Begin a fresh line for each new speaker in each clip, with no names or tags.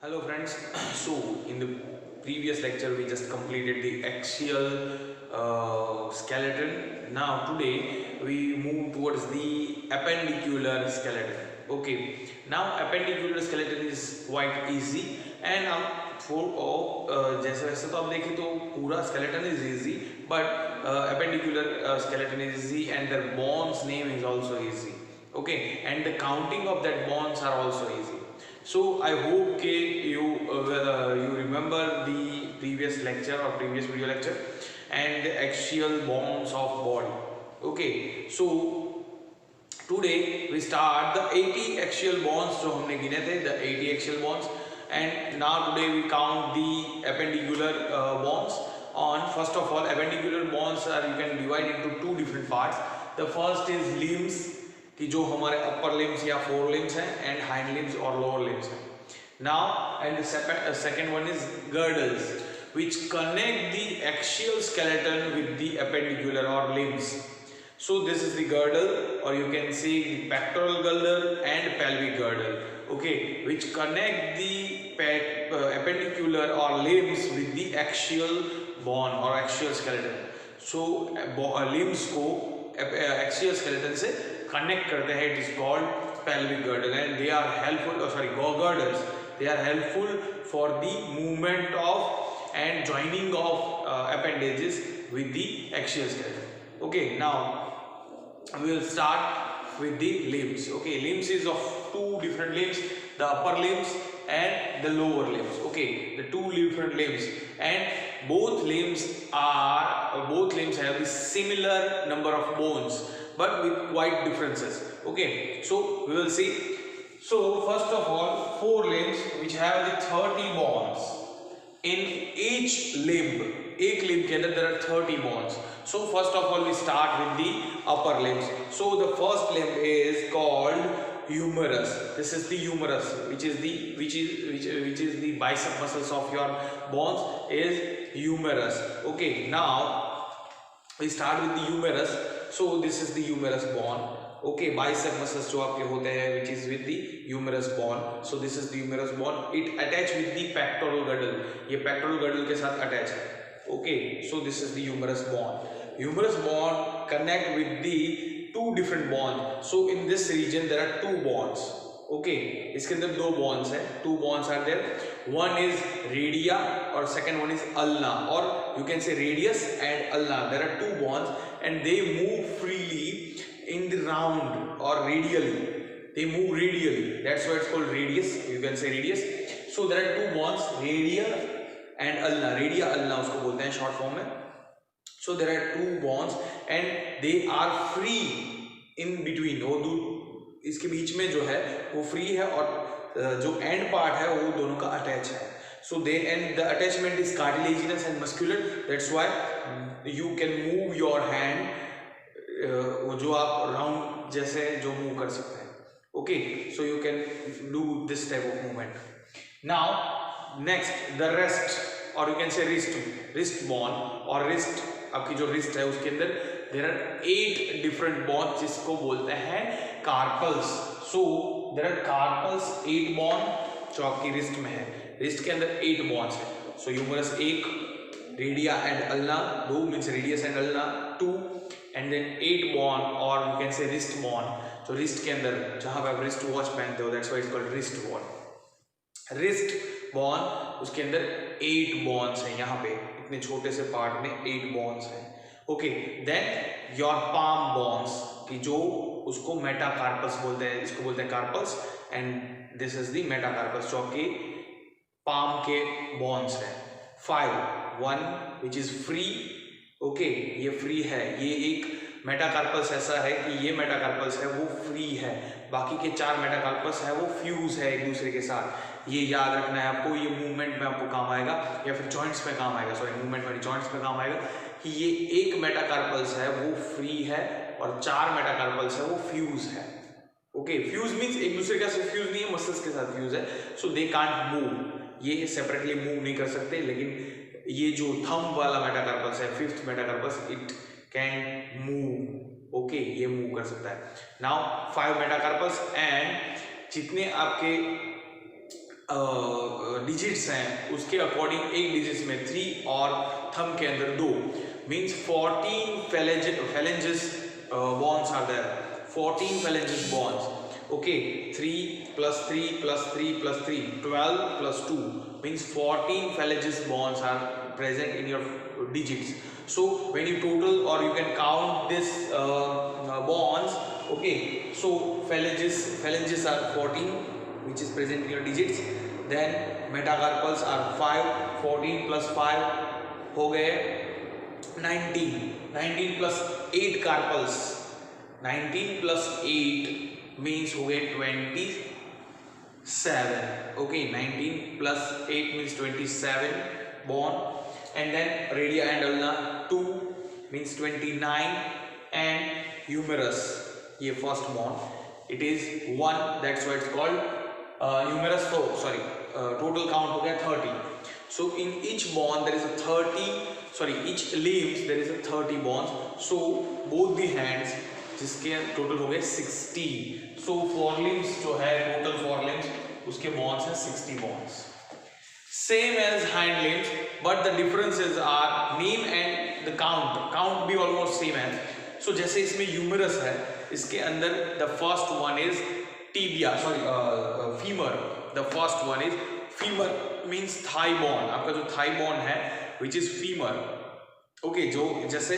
Hello friends, so in the previous lecture we just completed the axial skeleton. Now today we move towards the appendicular skeleton. Okay, now appendicular skeleton is quite easy and for जैसे वैसे तो आप देखें तो पूरा skeleton is easy but appendicular skeleton is easy and their bones name is also easy. Okay, and the counting of that bones are also easy. So I hope you remember the previous lecture or previous video lecture and the axial bonds of body. Okay, so today we start the 80 axial bonds जो हमने गिने थे, the 80 axial bonds, and now today we count the appendicular bonds. On first of all, appendicular bonds are you can divide into two different parts. The first is limbs कि जो हमारे upper limbs या four limbs हैं and hind limbs और lower limbs हैं. Now and the second one is girdles which connect the axial skeleton with the appendicular or limbs. So this is the girdle, or you can see the pectoral girdle and pelvic girdle, okay, which connect the appendicular or limbs with the axial bone or axial skeleton. So limbs को axial skeleton से connect करते हैं. It is called pelvic girdle and they are helpful, girdles, they are helpful for the movement of and joining of appendages with the axial skeleton. Okay, now we will start with the limbs. Okay, limbs is of two different limbs, the upper limbs and the lower limbs. Okay, the two different limbs, and both limbs have the similar number of bones but with quite differences. Okay, so we will see. So first of all, four limbs which have the 30 bones in each limb. एक limb के अंदर there are 30 bones. So first of all we start with the upper limbs. So the first limb is called humerus. This is the humerus, which is the bicep muscles of your bones is humerus. Okay, now we start with the humerus. So this is the humerus bone. Okay, bicep muscles जो आपके होते हैं which is with the humerus bone. So this is the humerus bone. It attach with the pectoral girdle. ये pectoral girdle के साथ attach है. Okay, so this is the humerus bone. Humerus bone connect with the two different bonds. So in this region there are two bonds. Okay, इसके अंदर दो bonds हैं. Two bonds are there. One is radia और second one is ulna, or you can say radius and ulna. There are two bonds and they move freely in the round or radially. They move radially. That's why it's called radius. You can say radius. So there are two bonds, radia and ulna. Radia ulna उसको बोलते हैं short form में. So there are two bonds and they are free in between. वो इसके बीच में जो है वो free है और जो end part है वो दोनों का attach है. So they and the attachment is cartilaginous and muscular. That's why you can move your hand. वो जो आप राउंड जैसे जो मूव कर सकते हैं. Okay, so you can do this type of movement. Now next the wrist और you can say wrist bone और रिस्ट आपकी जो रिस्ट है उसके अंदर देयर आर 8 डिफरेंट बोन जिसको बोलते हैं carpals. So there are carpals 8 bone जो आपकी रिस्ट में है. रिस्ट के अंदर 8 बोन्स है. So humerus 1, radius and ulna 2 means radius and ulna 2 and then 8 bone or you can say wrist bone. तो wrist के अंदर जहाँ पे आप wrist watch पहनते हो that's why it's called wrist bone. wrist bone उसके अंदर 8 bones हैं. यहाँ पे इतने छोटे से पार्ट में 8 bones हैं. Okay, then your palm bones कि जो उसको metacarpals बोलते हैं, इसको बोलते हैं carpals and this is the metacarpals जो आपके palm के bones हैं. 5, 1 which is free. ओके, ये फ्री है. ये एक मेटाकार्पल्स ऐसा है कि ये मेटाकार्पल्स है वो फ्री है. बाकी के 4 मेटाकार्पल्स है वो फ्यूज है एक दूसरे के साथ. ये याद रखना है आपको. ये मूवमेंट में आपको काम आएगा या फिर जॉइंट्स में काम आएगा. सॉरी, मूवमेंट में जॉइंट्स में काम आएगा कि ये एक मेटाकार्पल्स है वो फ्री है और 4 मेटाकार्पल्स है वो फ्यूज है. ओके, फ्यूज मीन्स एक दूसरे का सिर्फ फ्यूज नहीं है, मसल्स के साथ फ्यूज है. सो दे कांट मूव. ये सेपरेटली मूव नहीं कर सकते. लेकिन ये जो थंब वाला मेटाकार्पल्स है, 5th metacarpals, it can move. Okay, ये मूव कर सकता है. नाउ 5 मेटाकार्पल्स एंड जितने आपके डिजिट्स हैं उसके अकॉर्डिंग एक डिजिट्स में 3 और थंब के अंदर 2 means 14 phalanges bonds are there. 14 phalanges bonds. Okay, 3 plus 3 plus 3 plus 3, 12 plus 2 means 14 phalanges bonds are present in your digits. So when you total or you can count this bonds, okay, so phalanges are 14 which is present in your digits. Then metacarpals are 5, 14 plus 5 हो गए 19 plus 8 carpals, 19 plus 8 means हो गए 27. Okay, 19 plus 8 means 27 bond. And then radia and ulna 2 means 29 and humerus ये first bond it is 1, that's why it's called humerus. So sorry, total count हो गया 30. So in each bond there is a 30, sorry, each limbs there is a 30 bonds. So both the hands जिसके total हो गए 60. So forelimbs जो है total forelimbs उसके bonds हैं 60 bonds. Same as hind limbs, but the differences are name and the count. Count भी almost same है. So जैसे इसमें humerus है, इसके अंदर the first one is tibia, sorry, femur. The first one is femur means thigh bone. आपका जो thigh bone है, which is femur. Okay, जो जैसे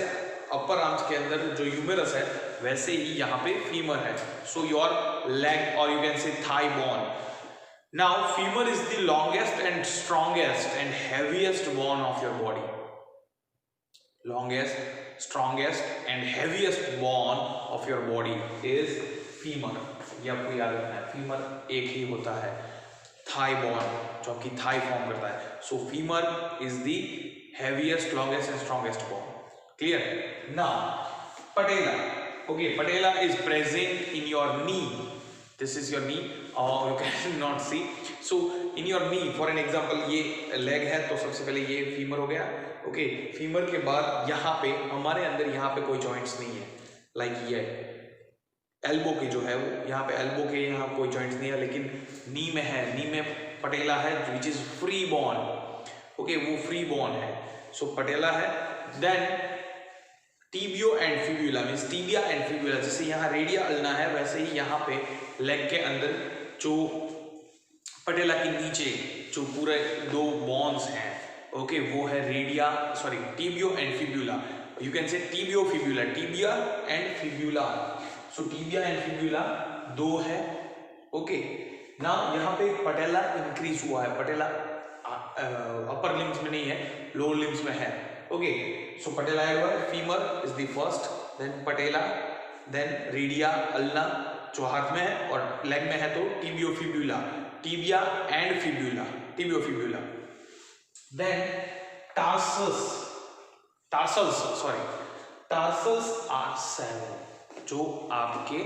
upper arms के अंदर जो humerus है, वैसे ही यहाँ पे femur है. So your leg or you can say thigh bone. Now femur is the longest and strongest and heaviest bone of your body. Longest, strongest and heaviest bone of your body is femur. ये आपको याद रखना है. femur एक ही होता है. Thigh bone जो कि thigh form करता है. So femur is the heaviest, longest and strongest bone. Clear? Now patella. Okay, patella is present in your knee. This is your knee, or you cannot see. So in your knee, for an example, ये leg है तो सबसे पहले ये femur हो गया. Okay, femur के बाद यहाँ पे हमारे अंदर यहाँ पे कोई joints नहीं है. Like ये elbow के जो है वो यहाँ पे elbow के यहाँ कोई joints नहीं है, लेकिन knee में है. knee में patella है which is free bone. Okay, वो free bone है. So patella है. Then tibio and fibula means tibia and fibula. जैसे यहाँ रेडिया अल्ना है वैसे ही यहाँ पे लेग के अंदर जो पटेला के नीचे जो पूरे 2 बोन्स हैं, ओके, वो है radia, sorry, tibio and fibula. You can say tibio fibula, tibia and fibula. So tibia and fibula 2 है. ओके, नाउ यहाँ पे पटेला इंक्रीज हुआ है. पटेला अपर लिम्स में नहीं है, लोअर लिम्स में है. Okay, so patella है, femur is the first, then patella, then radia ulna जो हाथ में है और लेग में है तो tibiofibula, tibia and fibula, tibiofibula. Then tarsals are 7 जो आपके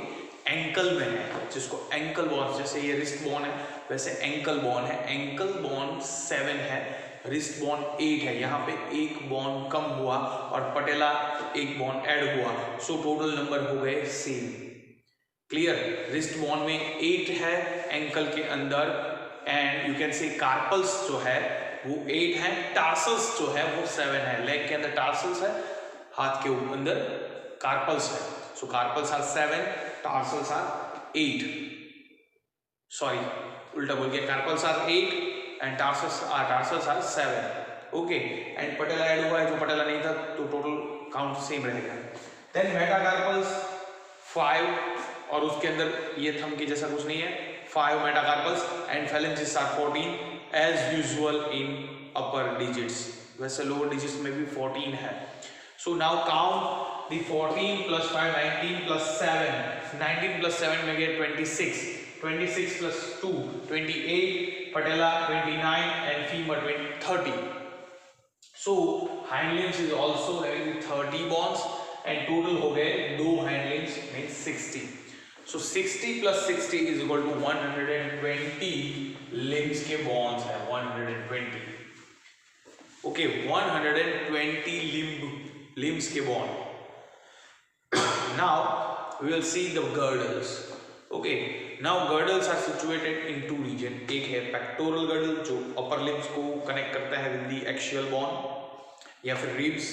एंकल में है, जिसको एंकल बोन, जैसे ये रिस्ट बोन है वैसे एंकल बोन है. एंकल बोन 7 है, रिस्ट बोन 8 है. यहाँ पे एक बोन कम हुआ और पटेला एक बोन ऐड हुआ. सो टोटल नंबर हो गए सेम. क्लियर? रिस्ट बोन में 8 है एंकल के अंदर and you can say carpals जो है वो 8 है. टार्सल्स जो है वो 7 है. लेग के अंदर टार्सल्स है, हाथ के अंदर कार्पल्स है. So carpals are 7, tarsals are 8. Sorry, उल्टा बोल गया. Carpals are 8 and tarsals are 7. Okay, and patella add हुआ है, जो पटेला नहीं था तो टोटल काउंट सेम रहेगा. Then metacarpals 5 और उसके अंदर ये थंब के जैसा कुछ नहीं है. 5 metacarpals and phalanges are 14 as usual in upper digits. वैसे lower digits में भी 14 है. So now count the 14 plus 5, 19 plus 7. 19 plus 7 में गया 26. 26 plus 2, 28. Patella 29 and femur 30. So hind limbs is also having 30 bones and total हो गए 2 hind limbs means 60. So 60 plus 60 is equal to 120 limbs के bones है. 120. Okay, 120 limbs के bone. Now we will see the girdles. Okay. Now girdles are situated in two region, एक है pectoral girdle जो upper limbs को connect करता है with the axial bone या फिर रिब्स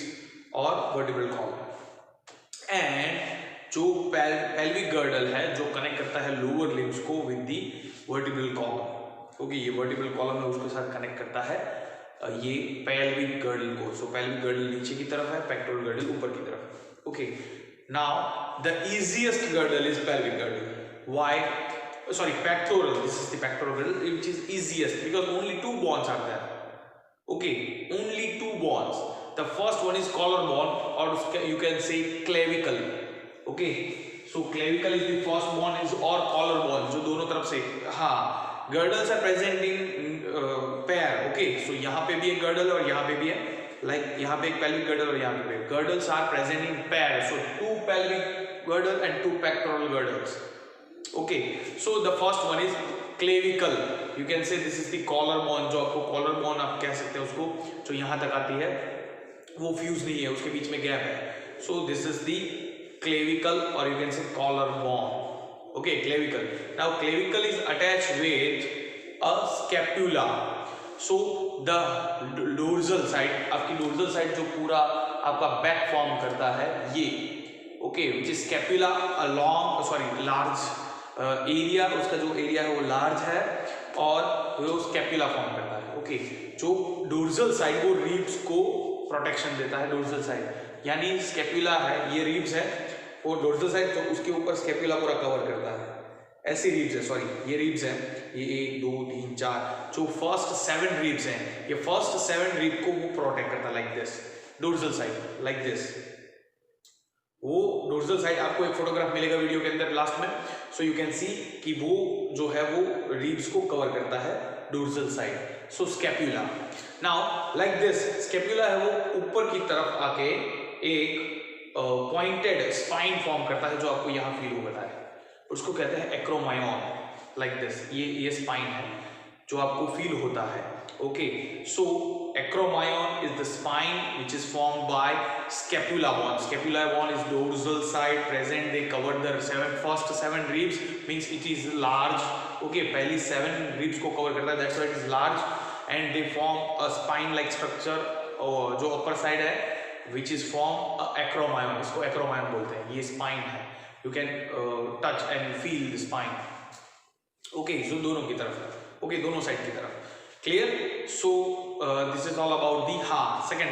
और वर्टिब्रल कॉलम, एंड जो पेल्विक गर्डल है जो कनेक्ट करता है लोअर लिम्स को विद दी वर्टिब्रल कॉलम, क्योंकि ये वर्टिब्रल कॉलम है उसके साथ कनेक्ट करता है ये पेल्विक गर्डल को। सो पेल्विक गर्डल नीचे की तरफ है, पेक्टोरल गर्डल ऊपर की तरफ। Okay, now the easiest girdle is pelvic girdle. Why? sorry, pectoral, this is the pectoral girdle, which is easiest because only two bones are there. Okay, only two bones. The first one is collarbone, or you can say clavicle. Okay, so clavicle is the first bone is or collarbone, जो दोनों तरफ से, हाँ, girdles are present in pair. Okay, so यहाँ पे भी एक girdle और यहाँ पे भी है, like यहाँ पे एक pelvic girdle और यहाँ पे भी। girdles are present in pair, so two pelvic girdle and two pectoral girdles. Okay, so the first one is clavicle. You can say this is the collarbone, जो आपको collarbone आप कह सकते हैं उसको, जो यहाँ तक आती है, वो फ्यूज नहीं है, उसके बीच में गैप है। So this is the clavicle, or you can say collarbone. Okay, clavicle. Now clavicle is attached with a scapula. So the dorsal side, आपकी dorsal side जो पूरा आपका back form करता है ये, okay, which is scapula along, sorry, large area, उसका जो area है वो लार्ज है और वो स्कैपुला फॉर्म करता है। ओके, जो डोर्सल साइड वो रिब्स को प्रोटेक्शन देता है, डोर्सल साइड, यानी स्कैपुला है, ये रिब्स है, वो डोर्सल साइड तो उसके ऊपर स्कैपुला पूरा कवर करता है। ऐसी रिब्स है, सॉरी ये रिब्स है, ये 1 2 3 4, जो फर्स्ट 7 रिब्स हैं, ये फर्स्ट 7 रिब को वो प्रोटेक्ट करता है, like this, dorsal side like this. वो डोर्सल साइड आपको एक फोटोग्राफ मिलेगा वीडियो के अंदर लास्ट में, सो यू कैन सी कि वो जो है वो रिब्स को कवर करता है, dorsal side. So scapula, now like this, scapula है वो ऊपर की तरफ आके एक पॉइंटेड स्पाइन फॉर्म करता है, जो आपको यहाँ फील होता है, उसको कहते हैं एक्रोमायोन, लाइक दिस, ये स्पाइन है जो आपको फील होता है। Okay, so acromion is the spine which is formed by scapula bone. Scapula bone is dorsal side present, they cover the first 7 ribs, means it is large. Okay, पहली 7 ribs को cover करता है, that's why it is large, and they form a spine like structure, और जो upper side है which is form a acromion, इसको acromion बोलते हैं, ये spine है, you can touch and feel the spine. Okay, so दोनों की तरफ, okay, दोनों साइड की तरफ, clear. So this is all about the, हाँ, सेकेंड,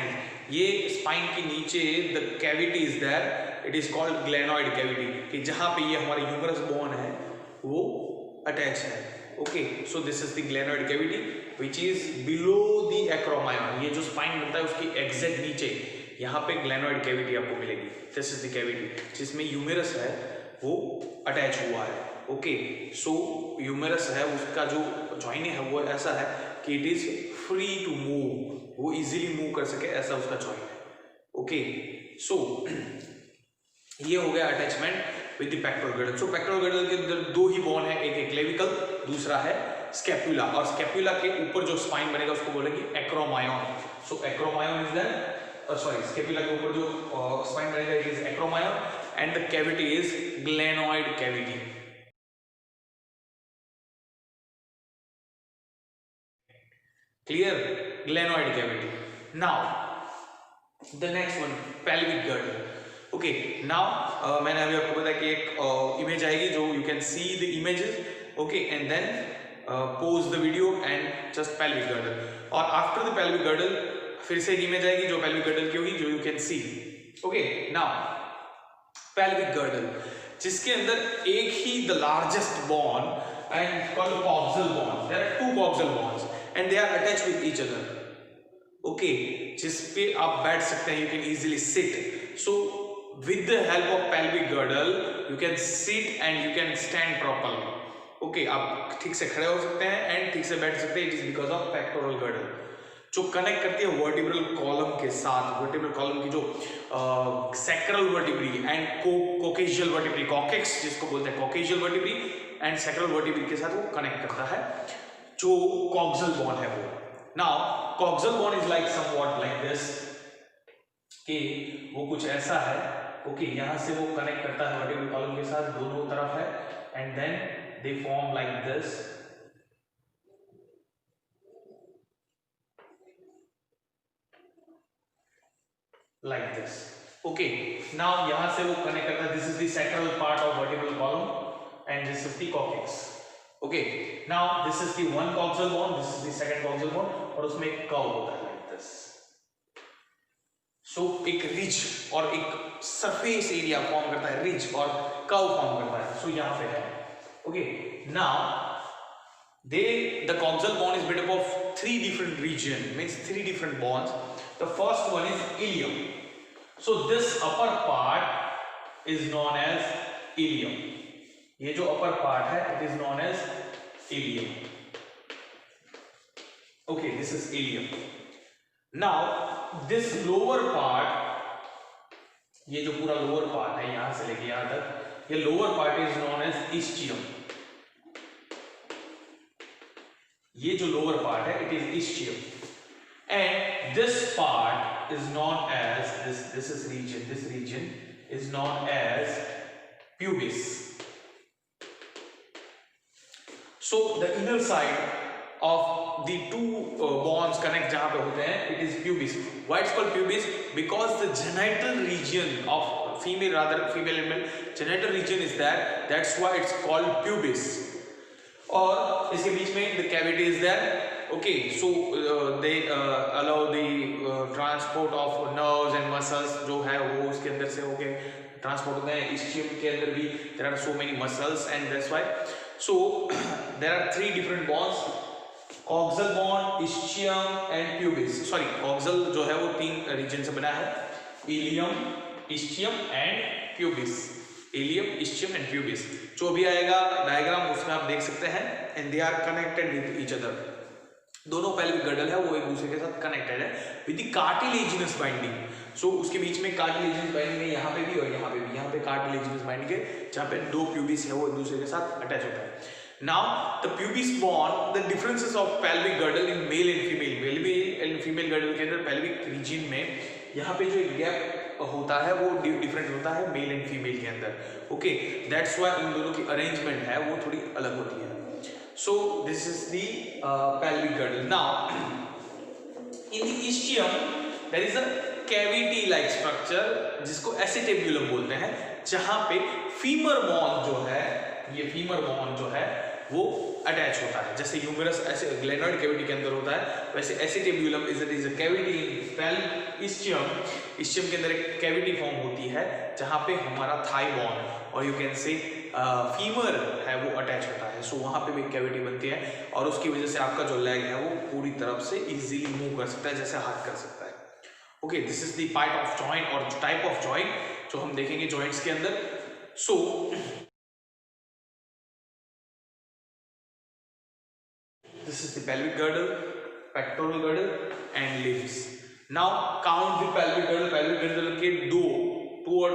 ये स्पाइन के नीचे the cavity is there, it is called glenoid cavity, कि जहाँ पे ये हमारी ह्यूमरस बोन है वो अटैच है। Okay, so this is the glenoid cavity which is below the acromion, ये जो स्पाइन बनता है उसकी एग्जैक्ट नीचे यहाँ पे ग्लेनॉइड कैविटी आपको मिलेगी, दिस इज द कैविटी जिसमें ह्यूमरस है वो अटैच हुआ है। ओके, सो ह्यूमरस है उसका जो जॉइनिंग है वो ऐसा है कि it is free to move, वो इजीली मूव कर सके, ऐसा उसका जॉइंट है। ओके, सो ये हो गया attachment with the pectoral girdle. So pectoral girdle के अंदर 2 ही बोन है, एक है क्लेविकल, दूसरा है स्कैपुला, और स्कैपुला के ऊपर जो स्पाइन बनेगा उसको बोलेंगे acromion. So acromion is there, sorry, scapula के ऊपर जो स्पाइन बनेगा it is acromion, and the cavity is glenoid cavity. Clear? Glenoid cavity. Now, the next one, pelvic girdle. Okay, now मैंने अभी आपको बताया कि एक इमेज आएगी जो you can see the images, okay, and then pause the video and just pelvic girdle. और after the pelvic girdle फिर से एक इमेज आएगी जो pelvic girdle की होगी, जो you can see. Okay, now pelvic girdle, जिसके अंदर एक ही the largest bone and called coxal bone. There are 2 coxal bones and they are attached with each other. Okay, जिस पे आप बैठ सकते हैं, you can easily sit. So with the help of pelvic girdle you can sit and you can stand properly. Okay, आप ठीक से खड़े हो सकते हैं and ठीक से बैठ सकते हैं, it is because of pectoral girdle जो कनेक्ट करती है वर्टिब्रल कॉलम के साथ, वर्टिब्रल कॉलम की जो sacral vertebrae and coccygeal vertebrae, coccyx जिसको बोलते हैं, coccygeal vertebrae and sacral vertebrae के साथ वो कनेक्ट करता है, जो कॉक्सल बोन है वो। Now coxal bone is like somewhat like this, कि वो कुछ ऐसा है। ओके, यहाँ से वो कनेक्ट करता है वर्टिब्रल कॉलम के साथ, दोनों तरफ है, and then they form like this. Like this. Okay, now यहां से वो कनेक्ट करता है. This is the central part of vertebral column and this is the coccyx. Okay, now this is the one coxal bone, this is the second coxal bone और उसमें एक curve होता है like this. So एक ridge और एक surface area form करता है, रिज और कर्व फॉर्म करता है. So यहाँ पे है. Okay, now the coxal bone is made up of three different regions, means three different bones. The first one is ilium. So this upper part is known as ilium. ये जो upper part है, it is known as ilium. Okay, this is ilium. Now this lower part, ये जो पूरा lower part है यहां से लेके यहां तक, ये lower part is known as ischium. ये जो lower part है, it is ischium. And this part is known as this region is known as pubis. So the inner side of the two bones connect जहाँ पे होते हैं, it is pubis. Why it's called pubis? Because the genital region of female animal, genital region is there. That's why it's called pubis. और इसके बीच में the cavity is there. Okay, so they allow the transport of nerves and muscles जो है वो उसके अंदर से होके ट्रांसपोर्ट होते हैं. ischium के अंदर भी there are so many muscles and that's why. So there are three different bones: coxal bone, ischium and pubis. Sorry, coxal जो है वो तीन region से बना है: ilium, ischium and pubis. ilium, ischium and pubis. जो भी आएगा डायग्राम उसमें आप देख सकते हैं. And they are connected with each other. दोनों pelvic girdle है वो एक दूसरे के साथ कनेक्टेड है विद द कार्टिलेजिनस बाइंडिंग. सो उसके बीच में कार्टिलेजिनस बाइंडिंग है यहाँ पे भी और यहाँ पे भी. यहाँ पे कार्टिलेजिनस बाइंडिंग है जहाँ पे दो प्यूबिस है वो एक दूसरे के साथ अटैच होता है. Now the pubis bone, the differences of pelvic girdle in male and female. Male and female girdle के अंदर pelvic रीजन में यहाँ पे जो एक गैप होता है वो डिफरेंट होता है मेल एंड फीमेल के अंदर. ओके, दैट्स व्हाई उन दोनों की अरेंजमेंट है वो थोड़ी अलग होती है. So this is the pelvic girdle. Now in the ischium there is a cavity like structure जिसको acetabulum बोलते हैं, जहां पे femur bone जो है, ये femur bone जो है वो अटैच होता है. जैसे ह्यूमरस ऐसे ग्लेनोइड कैविटी के अंदर होता है, वैसे acetabulum is a cavity in pelvic ischium. ischium के अंदर एक कैविटी फॉर्म होती है जहां पे हमारा थाई बोन और यू कैन से फीमर है वो अटैच होता है. सो वहां पे भी कैविटी बनती है और उसकी वजह से आपका जो लेग है वो पूरी तरफ से इजीली मूव कर सकता है जैसे हाथ कर सकता है. Okay, this is the part of joint और टाइप ऑफ जॉइंट जो हम देखेंगे जॉइंट्स के अंदर. सो this is the pelvic girdle, pectoral girdle and limbs. Now count the pelvic girdle. pelvic girdle के two और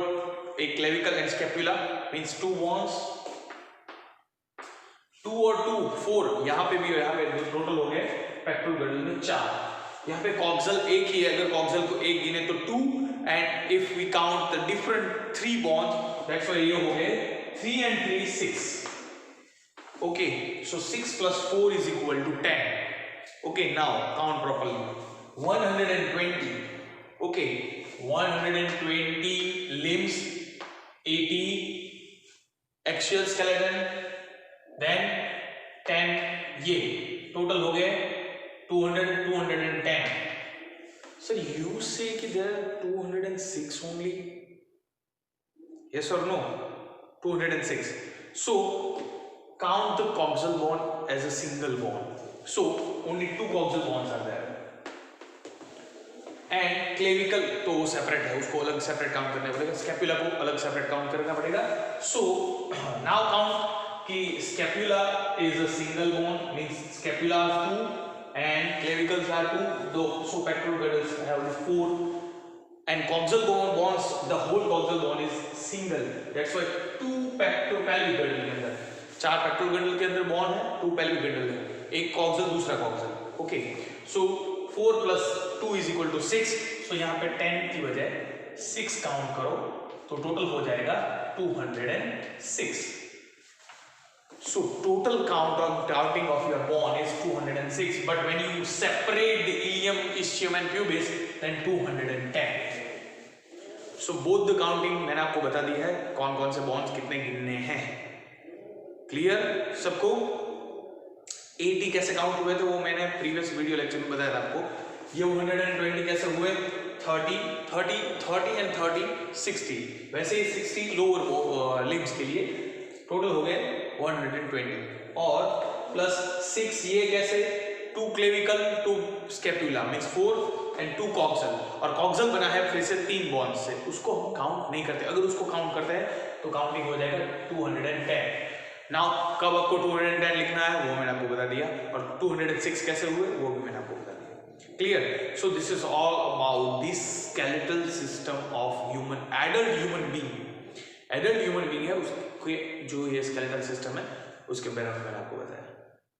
एक clavicle and scapula means two bones, 2 और 2 4. यहाँ पे भी यहाँ पे टोटल हो गए pectoral girdle में 4. यहाँ पे coxal एक ही है, अगर coxal को एक गिने तो 2 and if we count the different 3 bones that's why ये हो गए 3 and 3 6. Okay, so 6 plus 4 is equal to 10. Okay, now count properly. 120. Okay, 120 limbs, 80 axial skeleton, then 10 ये total हो गए 210. Sir, you say कि there are 206 only? Yes or no? 206. So count the coxal bone as a single bone. So only 2 coxal bones are there. And clavicle तो separate है, उसको अलग separate count करना पड़ेगा. स्कैपुला को अलग सेपरेट काउंट करना पड़ेगा. सो नाउ काउंट कि scapula is a single bone means scapula are 2 and clavicles are 2. So pectoral girdles have 4 and coxal bones, the whole coxal bone is single. That's why 2 pelvic girdle के अंदर 4 pectoral girdle के अंदर बॉन है, 2 pelvic girdle है, एक coxal दूसरा coxal. Okay, so 4 plus 2 is equal to 6. सो यहाँ पे 10 की बजाय 6 काउंट करो तो टोटल हो जाएगा 206. So total counting of your bone is 206, but when you separate the ilium, ischium and pubis, then 210. So both the counting मैंने आपको बता दिया है कौन कौन से बॉन्स कितने गिनने हैं. क्लियर सबको? 80 कैसे काउंट हुए थे वो मैंने प्रीवियस वीडियो लेक्चर में बताया था आपको. ये 120 कैसे हुए? 30 एंड 30 60. वैसे ही 60 लोअर लिम्स के लिए टोटल हो गए 120 और प्लस 6 ये कैसे? 2 clavicle 2 scapula means 4 and 2 coxal. और कॉक्सल बना है फिर से 3 बॉन्स से, उसको हम काउंट नहीं करते. अगर उसको काउंट करते हैं तो काउंटिंग हो जाएगा 210. नाउ कब आपको 210 लिखना है वो मैंने आपको बता दिया, और 206 कैसे हुए वो भी मैंने आपको बता दिया. Clear? So this is all about this skeletal system of human adult human being. Adult human being है उसके जो ये स्केलेटल सिस्टम है उसके बारे में मैंने आपको बताया.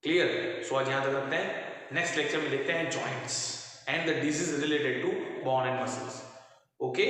क्लियर? सो आज यहाँ तक रखते हैं. नेक्स्ट लेक्चर में देखते हैं joints and the disease related to bone and muscles. Okay.